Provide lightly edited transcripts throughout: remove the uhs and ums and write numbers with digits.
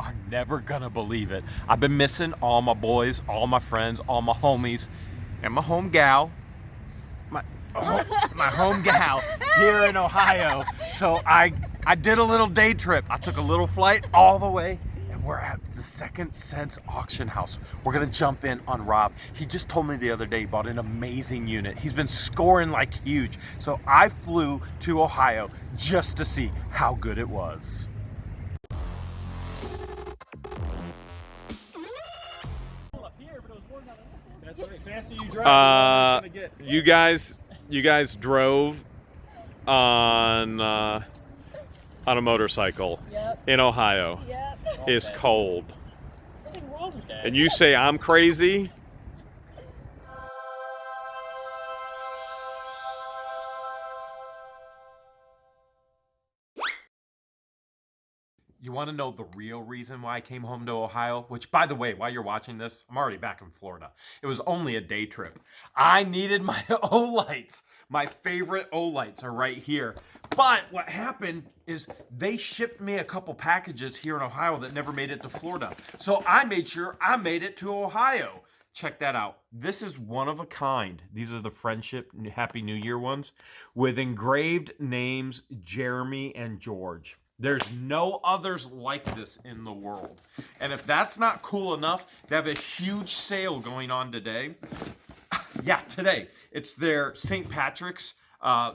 are never gonna believe it. I've been missing all my boys, all my friends, all my homies, and my home gal. My home gal here in Ohio. So I did a little day trip. I took a little flight all the way, and we're at the Second Sense auction house. We're gonna jump in on Rob. He just told me the other day he bought an amazing unit. He's been scoring like huge. So I flew to Ohio just to see how good it was. That's right. Faster you drive, you guys drove on a motorcycle in Ohio. Yep. It's cold. Nothing wrong with that. And you say I'm crazy? You want to know the real reason why I came home to Ohio? Which, by the way, while you're watching this, I'm already back in Florida. It was only a day trip. I needed my OLights. My favorite OLights are right here. But what happened is they shipped me a couple packages here in Ohio that never made it to Florida. So I made sure I made it to Ohio. Check that out. This is one of a kind. These are the Friendship Happy New Year ones with engraved names Jeremy and George. There's no others like this in the world. And if that's not cool enough, they have a huge sale going on today. Yeah, today. It's their St. Patrick's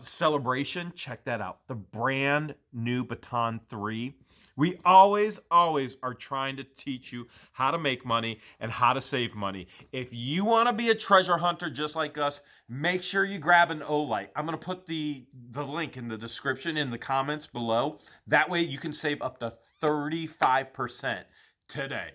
celebration. Check that out. The brand new Baton 3. We always are trying to teach you how to make money and how to save money. If you want to be a treasure hunter just like us, make sure you grab an OLight. I'm going to put the link in the description in the comments below. That way you can save up to 35% today.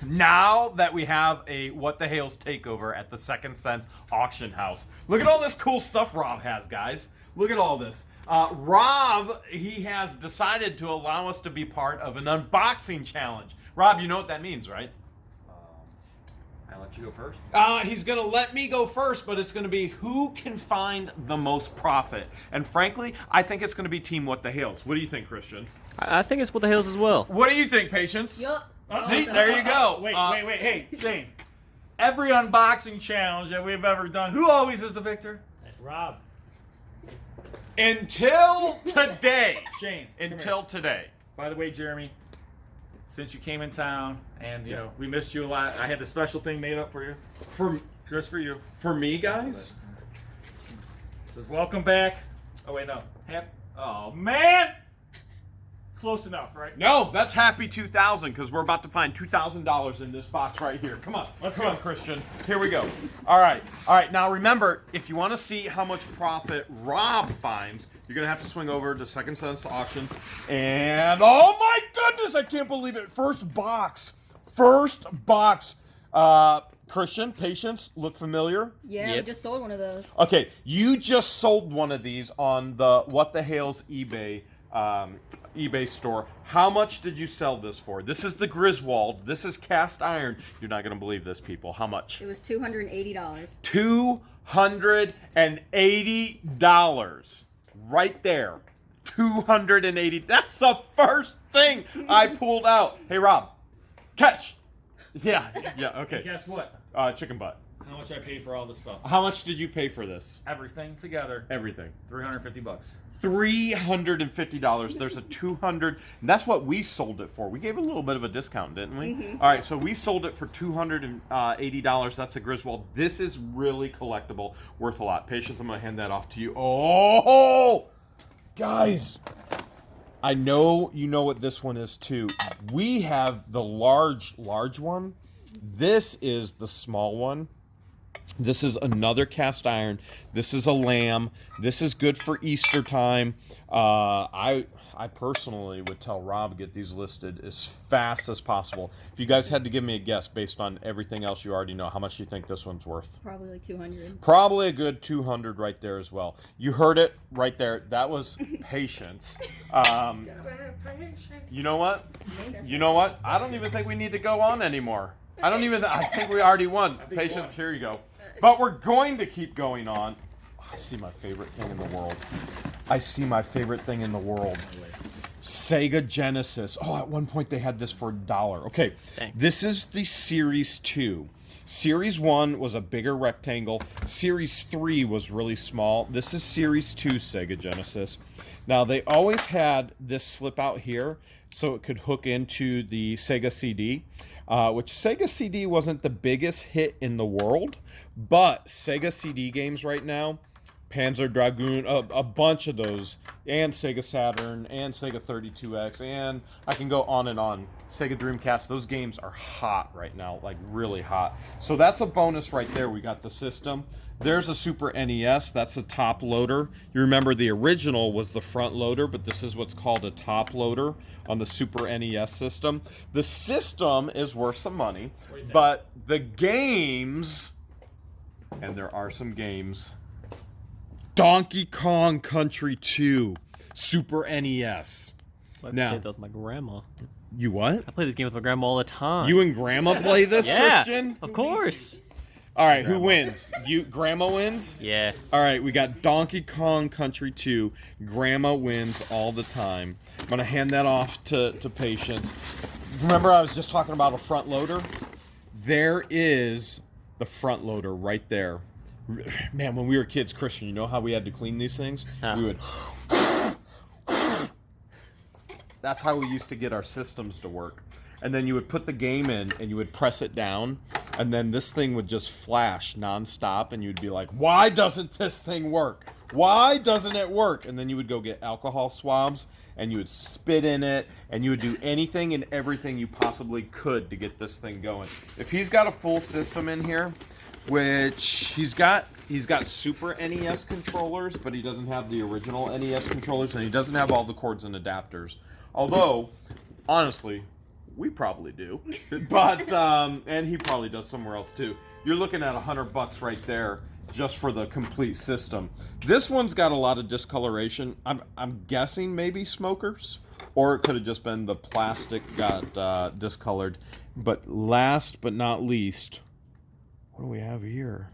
Now that we have a What the Hale's takeover at the Second Sense auction house. Look at all this cool stuff Rob has, guys. Look at all this. Rob, he has decided to allow us to be part of an unboxing challenge. Rob, you know what that means, right? I'll let you go first. He's going to let me go first, but it's going to be who can find the most profit. And frankly, I think it's going to be Team What the Hales. What do you think, Christian? I think it's What the Hales as well. What do you think, Patience? Yup. See, there you go. Wait. Hey, Shane. Every unboxing challenge that we've ever done, who always is the victor? That's Rob. Until today. Shane. Until today. By the way, Jeremy, since you came in town and you know we missed you a lot, I had the special thing made up for you. Just for you. For me, guys? It says welcome back. Oh wait, no. Oh man! Close enough, right? No, that's Happy 2000 because we're about to find $2,000 in this box right here. Come on. Let's Come go. on, Christian. Here we go. All right. Now remember, if you want to see how much profit Rob finds, you're going to have to swing over to Second Sense Auctions. And oh my goodness, I can't believe it. First box. Christian, Patience, look familiar? Yeah, we just sold one of those. Okay, you just sold one of these on the What the Hale's eBay store. How much did you sell this for? This is the Griswold. This is cast iron. You're not going to believe this, people. How much? It was $280. $280. Right there. $280. That's the first thing I pulled out. Hey, Rob. Catch. Yeah, okay. And guess what? Chicken butt. How much I paid for all this stuff? How much did you pay for this? Everything together. Everything. $350. $350. There's a 200. And that's what we sold it for. We gave a little bit of a discount, didn't we? Mm-hmm. All right, so we sold it for $280. That's a Griswold. This is really collectible, worth a lot. Patience, I'm going to hand that off to you. Oh, guys. I know you know what this one is too. We have the large one. This is the small one. This is another cast iron. This is a lamb. This is good for Easter time. I personally would tell Rob to get these listed as fast as possible. If you guys had to give me a guess based on everything else you already know, how much do you think this one's worth? Probably like 200. Probably a good 200 right there as well. You heard it right there. That was Patience. You know what? I don't even think we need to go on anymore. I think we already won. Patience, here you go. But we're going to keep going on. I see my favorite thing in the world. Sega Genesis. Oh, at one point they had this for $1. Okay, Dang. this is the Series 2. Series 1 was a bigger rectangle. Series 3 was really small. This is Series 2 Sega Genesis. Now, they always had this slip out here so it could hook into the Sega CD, which Sega CD wasn't the biggest hit in the world, but Sega CD games right now, Panzer Dragoon, a bunch of those, and Sega Saturn, and Sega 32X, and I can go on and on. Sega Dreamcast, those games are hot right now, like really hot. So that's a bonus right there. We got the system. There's a Super NES. That's a top loader. You remember the original was the front loader, but this is what's called a top loader on the Super NES system. The system is worth some money, but the games, and there are some games, Donkey Kong Country 2, Super NES. I Now- played that with my grandma. You what? I play this game with my grandma all the time. You and Grandma play this, yeah, Christian? of course. All right, who wins? You, Grandma wins? Yeah. All right, we got Donkey Kong Country 2. Grandma wins all the time. I'm going to hand that off to Patience. Remember I was just talking about a front loader? There is the front loader right there. Man, when we were kids, Christian, you know how we had to clean these things? How? We would... That's how we used to get our systems to work. And then you would put the game in and you would press it down, and then this thing would just flash nonstop, and you'd be like, why doesn't this thing work? Why doesn't it work? And then you would go get alcohol swabs and you would spit in it, and you would do anything and everything you possibly could to get this thing going. If he's got a full system in here, which he's got Super NES controllers, but he doesn't have the original NES controllers, and he doesn't have all the cords and adapters. Although, honestly, we probably do. But, and he probably does somewhere else too. You're looking at $100 right there just for the complete system. This one's got a lot of discoloration. I'm guessing maybe smokers, or it could have just been the plastic got discolored. But last but not least, what do we have here?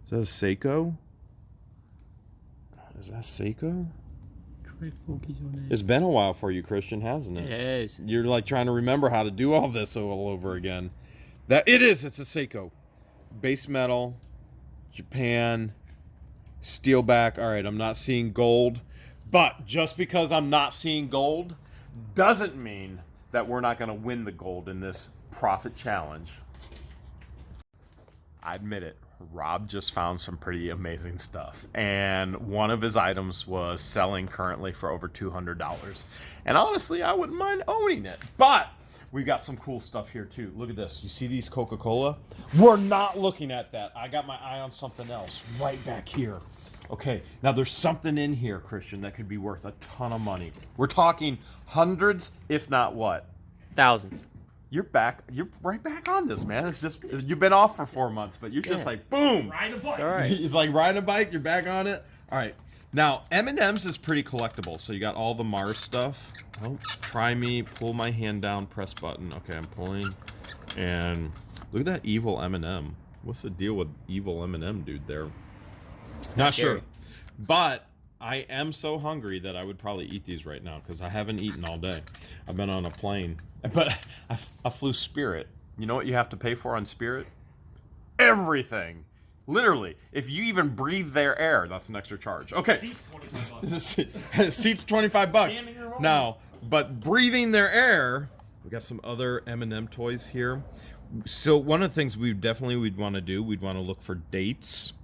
Is that a Seiko? Is that Seiko? It's been a while for you, Christian, hasn't it? Yes. You're like trying to remember how to do all this all over again. It's a Seiko. Base metal, Japan, steel back. All right, I'm not seeing gold. But just because I'm not seeing gold doesn't mean that we're not going to win the gold in this profit challenge. I admit it. Rob just found some pretty amazing stuff, and one of his items was selling currently for over $200. And honestly, I wouldn't mind owning it. But we got some cool stuff here too. Look at this. You see these Coca-Cola? We're not looking at that. I got my eye on something else right back here. Okay, now there's something in here, Christian, that could be worth a ton of money. We're talking hundreds, if not what? Thousands. You're back. You're right back on this, man. It's just you've been off for 4 months, but you're just like boom. Ride a bike. It's all right. It's like riding a bike. You're back on it. All right. Now M&M's is pretty collectible. So you got all the Mars stuff. Oh, try me. Pull my hand down. Press button. Okay, I'm pulling. And look at that evil M&M. What's the deal with evil M&M dude there? Not scary. sure. But I am so hungry that I would probably eat these right now because I haven't eaten all day. I've been on a plane. But I flew Spirit. You know what you have to pay for on Spirit? Everything. Literally. If you even breathe their air, that's an extra charge. Okay. Seats $25. Seats $25. Standing room only. Now, but breathing their air, we got some other M&M toys here. So one of the things we'd want to do, we'd want to look for dates.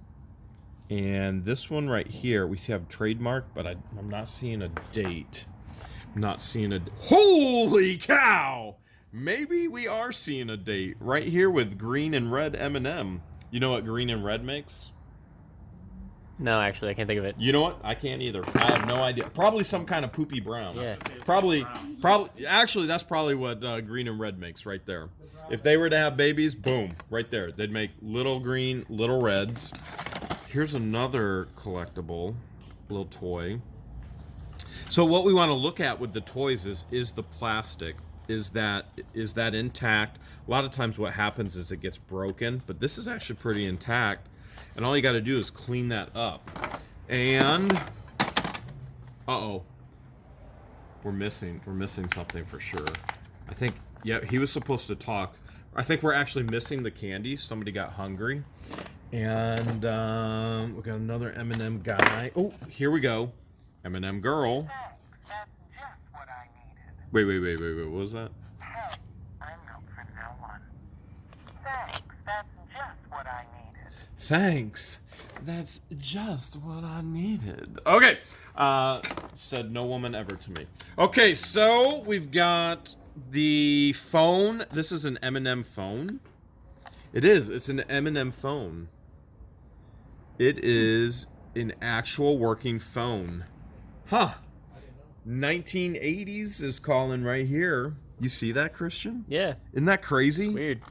And this one right here, we have trademark, but I'm not seeing a date. I'm not seeing a... Holy cow! Maybe we are seeing a date right here with green and red M&M. You know what green and red makes? No, actually, I can't think of it. You know what? I can't either. I have no idea. Probably some kind of poopy brown. Yeah. Probably. Actually, that's probably what green and red makes right there. If they were to have babies, boom, right there. They'd make little green, little reds. Here's another collectible, little toy. So what we want to look at with the toys is the plastic. Is that intact? A lot of times what happens is it gets broken, but this is actually pretty intact. And all you got to do is clean that up. And, we're we're missing something for sure. I think, yeah, he was supposed to talk. I think we're actually missing the candy. Somebody got hungry. And we got another M&M guy. Oh, here we go. M&M girl. Thanks, that's just what I needed. Wait. What was that? Hey, I'm not for no one. Thanks, that's just what I needed. Thanks. That's just what I needed. Okay. Said no woman ever to me. Okay, so we've got the phone. This is an M&M phone. It is. It's an M&M phone. It is an actual working phone. Huh. 1980s is calling right here. You see that, Christian? Yeah. Isn't that crazy? Weird.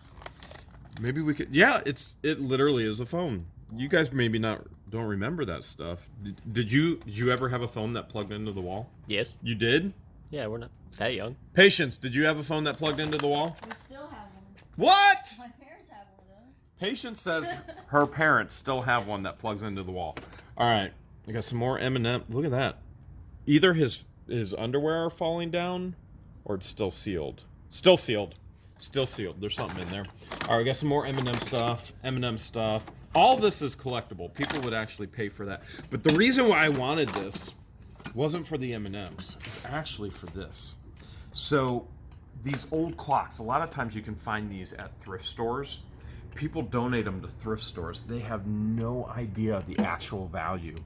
Maybe we could. Yeah, it literally is a phone. You guys maybe don't remember that stuff. Did you ever have a phone that plugged into the wall? Yes. You did? Yeah, we're not that young. Patience, did you have a phone that plugged into the wall? We still have one. What? My parents have one of those. Patience says her parents still have one that plugs into the wall. All right, I got some more M&M. Look at that. Either his underwear are falling down, or it's still sealed. Still sealed. Still sealed. There's something in there. All right, we got some more M&M stuff. M&M stuff. All this is collectible. People would actually pay for that. But the reason why I wanted this wasn't for the M&Ms. It's actually for this. So these old clocks, a lot of times you can find these at thrift stores. People donate them to thrift stores. They have no idea the actual value.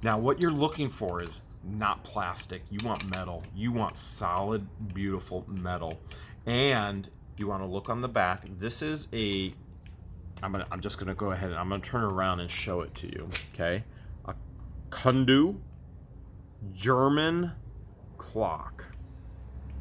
Now, what you're looking for is not plastic. You want metal. You want solid, beautiful metal. And you want to look on the back. This is a, I'm just going to go ahead and I'm going to turn it around and show it to you, okay? A Kundu German clock.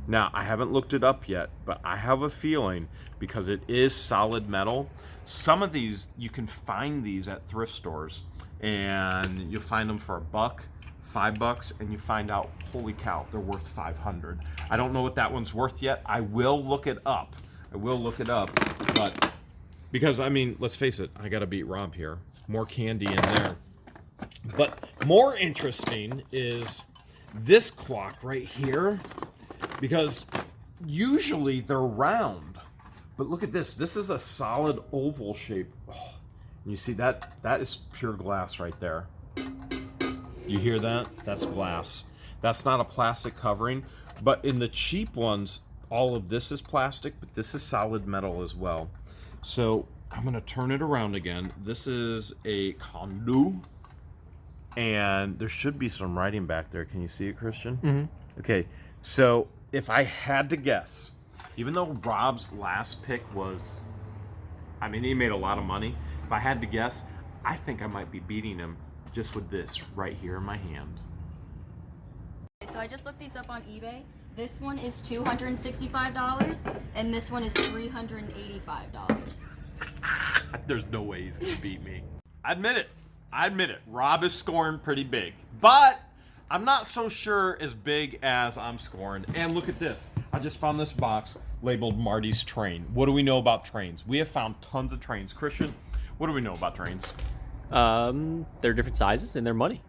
Now, I haven't looked it up yet, but I have a feeling because it is solid metal. Some of these, you can find these at thrift stores, and you'll find them for $1, $5, and you find out, holy cow, they're worth $500. I don't know what that one's worth yet. I will look it up. But because, I mean, let's face it, I got to beat Rob here. More candy in there. But more interesting is this clock right here, because usually they're round, but look at this. This is a solid oval shape. Oh, you see that? That is pure glass right there. You hear that? That's glass. That's not a plastic covering, but in the cheap ones, all of this is plastic, but this is solid metal as well. So I'm going to turn it around again. This is a Kundu. And there should be some writing back there. Can you see it, Christian? Mm-hmm. Okay, so if I had to guess, even though Rob's last pick was, I mean, he made a lot of money. If I had to guess, I think I might be beating him just with this right here in my hand. So I just looked these up on eBay. This one is $265, and this one is $385. There's no way he's going to beat me. I admit it. Rob is scoring pretty big, but I'm not so sure as big as I'm scoring. And look at this. I just found this box labeled Marty's Train. What do we know about trains? We have found tons of trains. Christian, what do we know about trains? They're different sizes and they're money.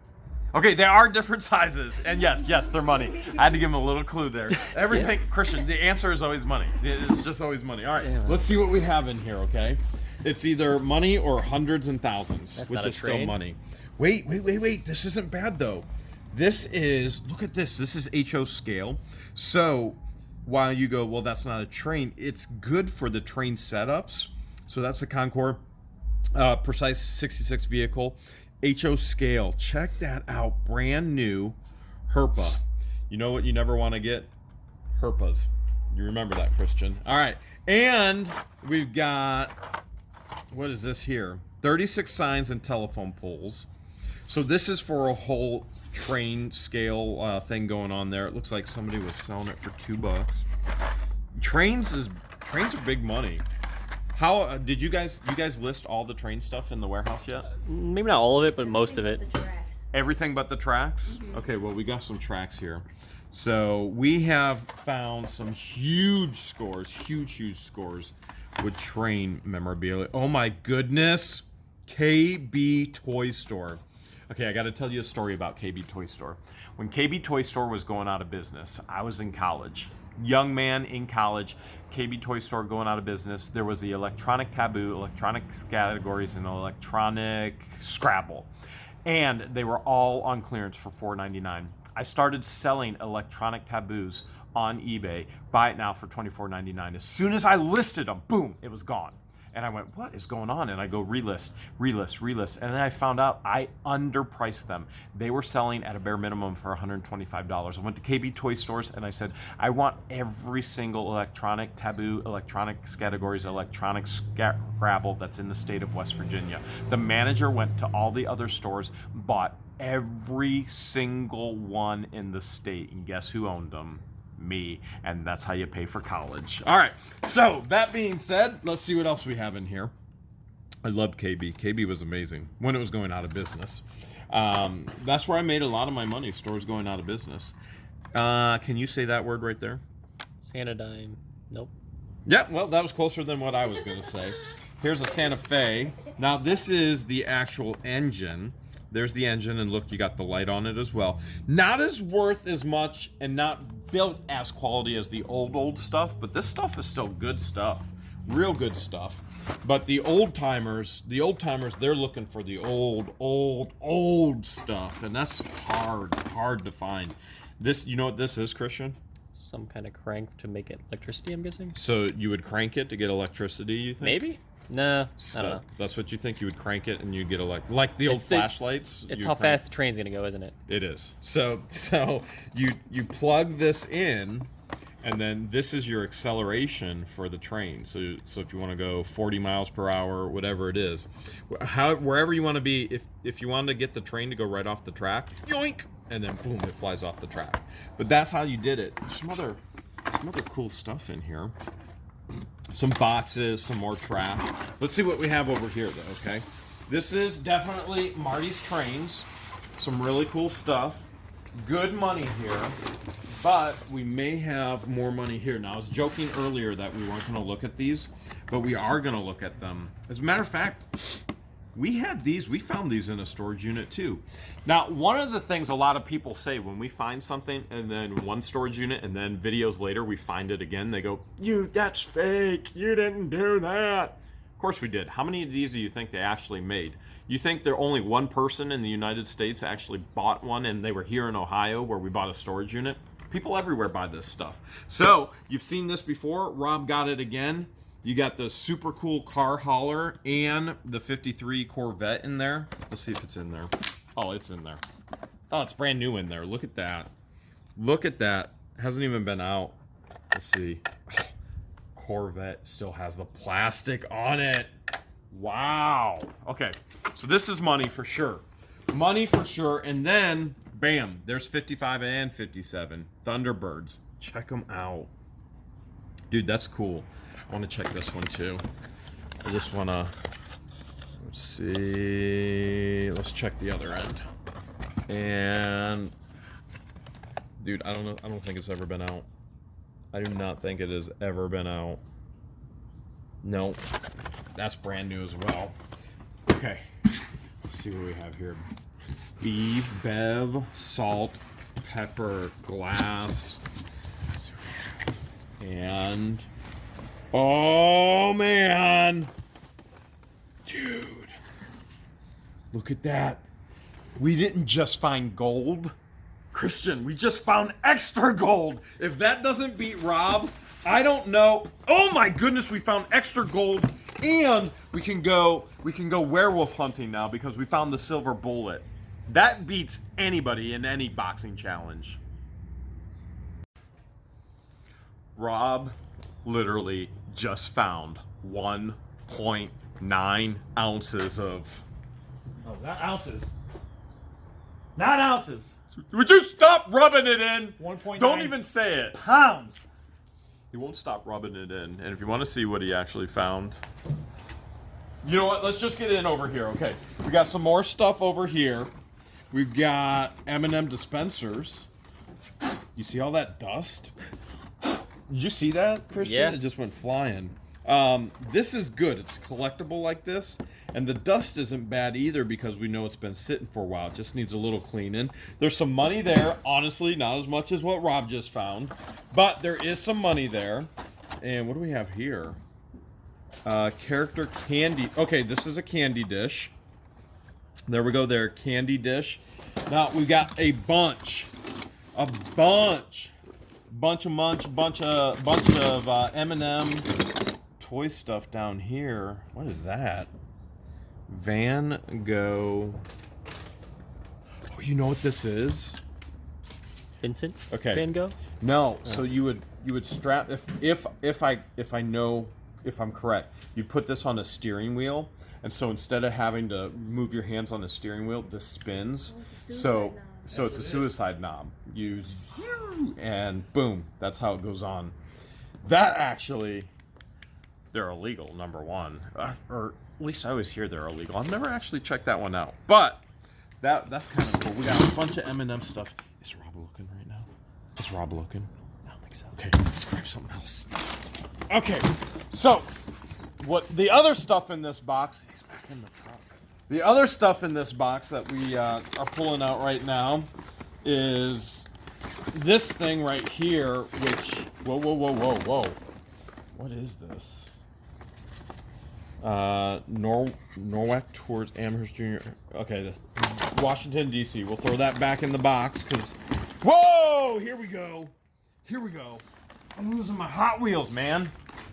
Okay, they are different sizes, and yes, they're money. I had to give him a little clue there. Everything, Christian, the answer is always money. It's just always money. All right, let's see what we have in here, okay? It's either money or hundreds and thousands, That's which not a is still train. money. Wait. This isn't bad, though. This is, look at this. This is HO scale. So while you go, well, that's not a train, it's good for the train setups. So that's the Concorde Precise 66 vehicle. HO scale. Check that out. Brand new Herpa. You know what you never want to get? Herpas. You remember that, Christian. All right. And we've got, what is this here? 36 signs and telephone poles. So this is for a whole train scale thing going on there. It looks like somebody was selling it for $2. Trains are big money. How did you guys list all the train stuff in the warehouse yet? Maybe not all of it, but most of it. The tracks. Everything but the tracks? Mm-hmm. Okay, well, we got some tracks here. So we have found some huge scores with train memorabilia. Oh my goodness. KB Toy Store. Okay, I got to tell you a story about KB Toy Store. When KB Toy Store was going out of business, I was in college. Young man in college, KB Toy Store going out of business. There was the electronic taboo, electronic categories, and electronic Scrabble. And they were all on clearance for $4.99. I started selling electronic taboos on eBay. Buy it now for $24.99. As soon as I listed them, boom, it was gone. And I went, what is going on? And I go relist. And then I found out I underpriced them. They were selling at a bare minimum for $125. I went to KB Toy Stores and I said, I want every single electronic taboo, electronic categories, electronic Scrabble that's in the state of West Virginia. The manager went to all the other stores, bought every single one in the state. And guess who owned them? Me. And that's how you pay for college. All right, so that being said, let's see what else we have in here. I loved KB. KB was amazing when it was going out of business. That's where I made a lot of my money, stores going out of business. Can you say that word right there? Sanodyne. Nope. Yeah, well, that was closer than what I was going to say. Here's a Santa Fe. Now, this is the actual engine. There's the engine, and look, you got the light on it as well. Not as worth as much and not built as quality as the old stuff, but this stuff is still good stuff. Real good stuff. But the old timers, they're looking for the old stuff, and that's hard to find. This, you know what this is, Christian? Some kind of crank to make it electricity, I'm guessing. So you would crank it to get electricity, you think? Maybe? No, I don't know. That's what you think? You would crank it and you'd get like the old flashlights? It's how fast the train's gonna go, isn't it? It is. So you plug this in, and then this is your acceleration for the train. So if you want to go 40 miles per hour, whatever it is, wherever you want to be, if you want to get the train to go right off the track, yoink, and then boom, it flies off the track. But that's how you did it. There's some other cool stuff in here. Some boxes, some more trash. Let's see what we have over here, though, okay? This is definitely Marty's Trains. Some really cool stuff. Good money here, but we may have more money here. Now, I was joking earlier that we weren't going to look at these, but we are going to look at them. As a matter of fact, we found these in a storage unit too. Now, one of the things a lot of people say when we find something and then one storage unit and then videos later we find it again, they go, that's fake, you didn't do that. Of course we did. How many of these do you think they actually made? You think there only one person in the United States actually bought one and they were here in Ohio where we bought a storage unit? People everywhere buy this stuff. So, you've seen this before. Rob got it again. You got the super cool car hauler and the 53 Corvette in there. Let's see if it's in there. Oh, it's in there. Oh, it's brand new in there. Look at that. Look at that. Hasn't even been out. Let's see. Oh, Corvette still has the plastic on it. Wow. Okay, so this is money for sure. Money for sure. And then, bam, there's 55 and 57 Thunderbirds. Check them out. Dude, that's cool. I want to check this one too. I just want to, let's see, let's check the other end. And dude, I don't think it's ever been out. I do not think it has ever been out. No, that's brand new as well. Okay, let's see what we have here. Beef, bev, salt, pepper, glass, and oh man, dude, look at that. We didn't just find gold, Christian, we just found extra gold. If that doesn't beat Rob, I don't know. Oh my goodness, we found extra gold, and we can go werewolf hunting now because we found the silver bullet. That beats anybody in any boxing challenge. Rob literally just found 1.9 ounces of... Oh, not ounces. Not ounces. Would you stop rubbing it in? 1.9 Don't even say it. pounds. He won't stop rubbing it in. And if you want to see what he actually found... You know what? Let's just get in over here. Okay. We got some more stuff over here. We've got M&M dispensers. You see all that dust? Did you see that, Christian? Yeah. It just went flying. This is good. It's collectible like this. And the dust isn't bad either because we know it's been sitting for a while. It just needs a little cleaning. There's some money there. Honestly, not as much as what Rob just found. But there is some money there. And what do we have here? Character candy. Okay, this is a candy dish. There we go there. Candy dish. Now, we got a bunch of M&M toy stuff down here. What is that? Van Gogh. Oh, you know what this is? Vincent? Okay. Van Gogh? No. So you would strap if I'm correct, you put this on a steering wheel, and so instead of having to move your hands on the steering wheel, this spins. So it's a suicide knob. And boom, that's how it goes on. That actually, they're illegal, number one. Or at least I always hear they're illegal. I've never actually checked that one out. But that's kind of cool. We got a bunch of M&M stuff. Is Rob looking right now? Is Rob looking? I don't think so. Okay, let's grab something else. Okay, so what the other stuff in this box, he's back in the truck. The other stuff in this box that we are pulling out right now is this thing right here, which, whoa. What is this? Norwalk towards Amherst Junior. Okay, this Washington, D.C. We'll throw that back in the box because, whoa, here we go. I'm losing my Hot Wheels, man.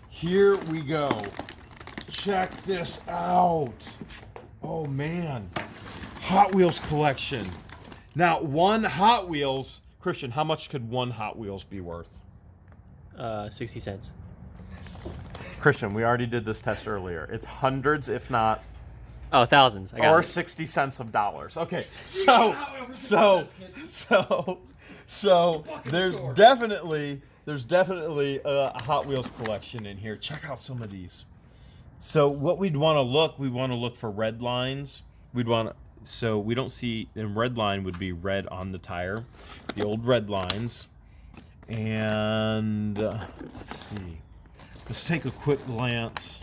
Here we go. Check this out. Oh, man. Hot Wheels collection. Now, one Hot Wheels... Christian, how much could one Hot Wheels be worth? 60 cents. Christian, we already did this test earlier. It's hundreds, if not... Oh, thousands. I got or it. 60 cents of dollars. Okay, so there's definitely a Hot Wheels collection in here. Check out some of these. So what we want to look for red lines. So we don't see, and red line would be red on the tire, the old red lines. And let's see. Let's take a quick glance.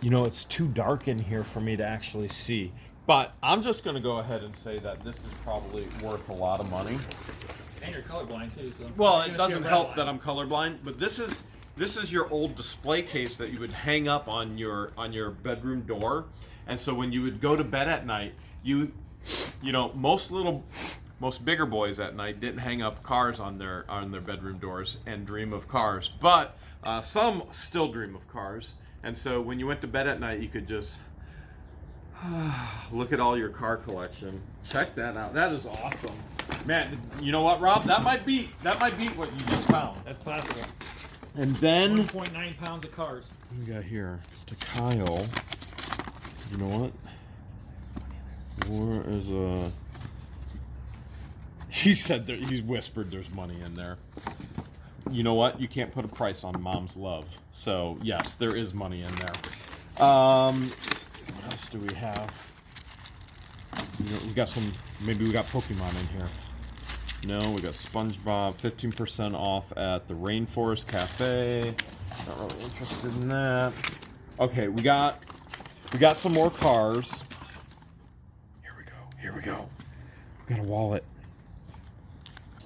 You know, it's too dark in here for me to actually see. But I'm just going to go ahead and say that this is probably worth a lot of money. And you're colorblind too, so. Well, it doesn't help that I'm colorblind, but this is your old display case that you would hang up on your bedroom door. And so when you would go to bed at night, you know, most bigger boys at night didn't hang up cars on their bedroom doors and dream of cars, but some still dream of cars. And so when you went to bed at night, you could just look at all your car collection. Check that out. That is awesome, man. You know what, Rob? That might beat what you just found. That's possible. And then 1.9 pounds of cars. what we got here to Kyle. You know what? Where is He said that he whispered there's money in there. You know what? You can't put a price on mom's love. So yes, there is money in there. What else do we have? You know, we got some. Maybe we got Pokemon in here. No, we got SpongeBob. 15% off at the Rainforest Cafe. Not really interested in that. Okay, we got some more cars. Here we go. We got a wallet.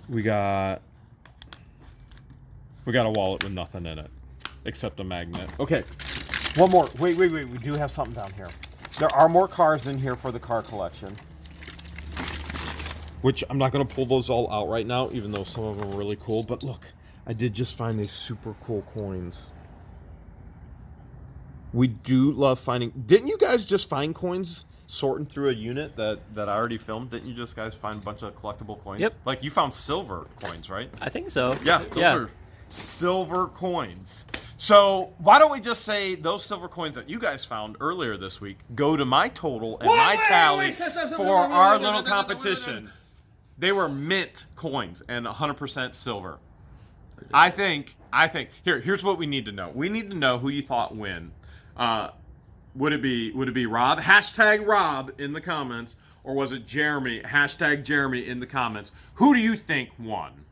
We got a wallet with nothing in it except a magnet. Okay, one more. Wait. We do have something down here. There are more cars in here for the car collection, which I'm not going to pull those all out right now, even though some of them are really cool. But look, I did just find these super cool coins. We do love finding... Didn't you guys just find coins sorting through a unit that I already filmed? Didn't you just guys find a bunch of collectible coins? Yep. Like, you found silver coins, right? I think so. Yeah, those are silver coins. So why don't we just say those silver coins that you guys found earlier this week go to my total and my tally for our little competition. They were mint coins and 100% silver. I think. Here's what we need to know. We need to know who you thought win. Would it be Rob? Hashtag Rob in the comments, or was it Jeremy? Hashtag Jeremy in the comments. Who do you think won?